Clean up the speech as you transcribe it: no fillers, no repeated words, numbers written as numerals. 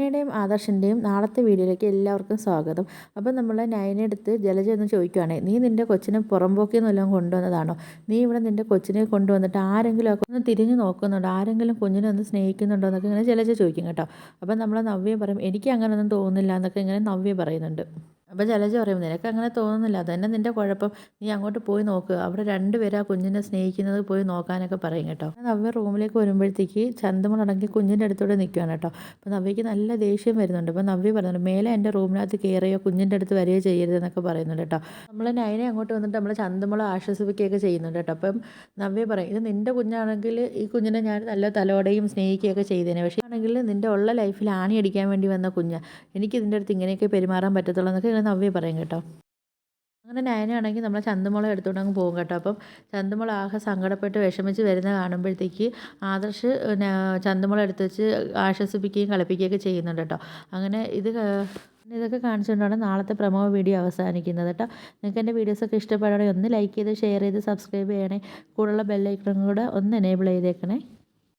നയനയുടെയും ആദർശിൻ്റെയും നാളത്തെ വീഡിയോയിലേക്ക് എല്ലാവർക്കും സ്വാഗതം. അപ്പം നമ്മൾ നയനയെടുത്ത് ജലജ എന്ന് ചോദിക്കുകയാണെ, നീ നിൻ്റെ കൊച്ചിനെ പുറമ്പോക്കിന്ന് വല്ലതും കൊണ്ടുവന്നതാണോ? നീ ഇവിടെ നിൻ്റെ കൊച്ചിനെ കൊണ്ടുവന്നിട്ട് ആരെങ്കിലും ഒക്കെ ഒന്ന് തിരിഞ്ഞു നോക്കുന്നുണ്ടോ? ആരെങ്കിലും കുഞ്ഞിനെ ഒന്ന് സ്നേഹിക്കുന്നുണ്ടോ എന്നൊക്കെ ഇങ്ങനെ ജലജ ചോദിക്കും കേട്ടോ. അപ്പം നമ്മൾ നവ്യ പറയും, എനിക്ക് അങ്ങനെയൊന്നും തോന്നുന്നില്ല എന്നൊക്കെ ഇങ്ങനെ നവ്യ പറയുന്നുണ്ട്. അപ്പോൾ ജലജ പറയും, നിനക്ക് അങ്ങനെ തോന്നുന്നില്ല, അതന്നെ നിൻ്റെ കുഴപ്പം, നീ അങ്ങോട്ട് പോയി നോക്ക്, അവിടെ രണ്ടുപേരും ആ കുഞ്ഞിനെ സ്നേഹിക്കുന്നത് പോയി നോക്കാനൊക്കെ പറയും കേട്ടോ. നവ്യ റൂമിലേക്ക് വരുമ്പോഴത്തേക്ക് ചന്തമടങ്ങി കുഞ്ഞിൻ്റെ അടുത്തോടെ നിൽക്കുകയാണ് കേട്ടോ. അപ്പോൾ നവ്യയ്ക്ക് നല്ല ദേഷ്യം വരുന്നുണ്ട്. അപ്പോൾ നവ്യ പറയുന്നുണ്ട്, മേലെ എൻ്റെ റൂമിനകത്ത് കയറിയോ കുഞ്ഞിൻ്റെ അടുത്ത് വരികയോ ചെയ്യരുതെന്നൊക്കെ പറയുന്നുണ്ട് കേട്ടോ. നമ്മൾ നയനെ അങ്ങോട്ട് വന്നിട്ട് നമ്മൾ ചന്തമുള ആശ്വസിപ്പിക്കുകയൊക്കെ ചെയ്യുന്നുണ്ട് കേട്ടോ. അപ്പം നവ്യ പറയും, ഇത് നിൻ്റെ കുഞ്ഞാണെങ്കിൽ ഈ കുഞ്ഞിനെ ഞാൻ നല്ല തലോടെയും സ്നേഹിക്കുകയൊക്കെ ചെയ്തേനെ, പക്ഷേ ആണെങ്കിൽ നിൻ്റെ ഉള്ള ലൈഫിൽ ആണി അടിക്കാൻ വേണ്ടി വന്ന കുഞ്ഞ്, എനിക്ക് ഇതിൻ്റെ അടുത്ത് ഇങ്ങനെയൊക്കെ പെരുമാറാൻ പറ്റത്തുള്ളൂ എന്നൊക്കെ ഇങ്ങനെ നവ്യ പറയും കേട്ടോ. അങ്ങനെ നയനയാണെങ്കിൽ നമ്മളെ ചന്തമുള എടുത്തുകൊണ്ട് അങ്ങ് പോകും കേട്ടോ. അപ്പം ചന്തമുള ആകെ സങ്കടപ്പെട്ട് വിഷമിച്ച് വരുന്ന കാണുമ്പോഴത്തേക്ക് ആദർശ് ചന്തമുള എടുത്ത് വെച്ച് ആശ്വസിപ്പിക്കുകയും കളിപ്പിക്കുകയൊക്കെ ചെയ്യുന്നുണ്ട് കേട്ടോ. അങ്ങനെ ഇതൊക്കെ കാണിച്ചുകൊണ്ടാണ് നാളത്തെ പ്രമോ വീഡിയോ അവസാനിക്കുന്നത് കേട്ടോ. നിങ്ങൾക്ക് എൻ്റെ വീഡിയോസൊക്കെ ഇഷ്ടപ്പെടുകയാണെങ്കിൽ ഒന്ന് ലൈക്ക് ചെയ്ത് ഷെയർ ചെയ്ത് സബ്സ്ക്രൈബ് ചെയ്യണേ. കൂടുതലുള്ള ബെല്ലൈക്കണും കൂടെ ഒന്ന് എനേബിൾ ചെയ്തേക്കണേ.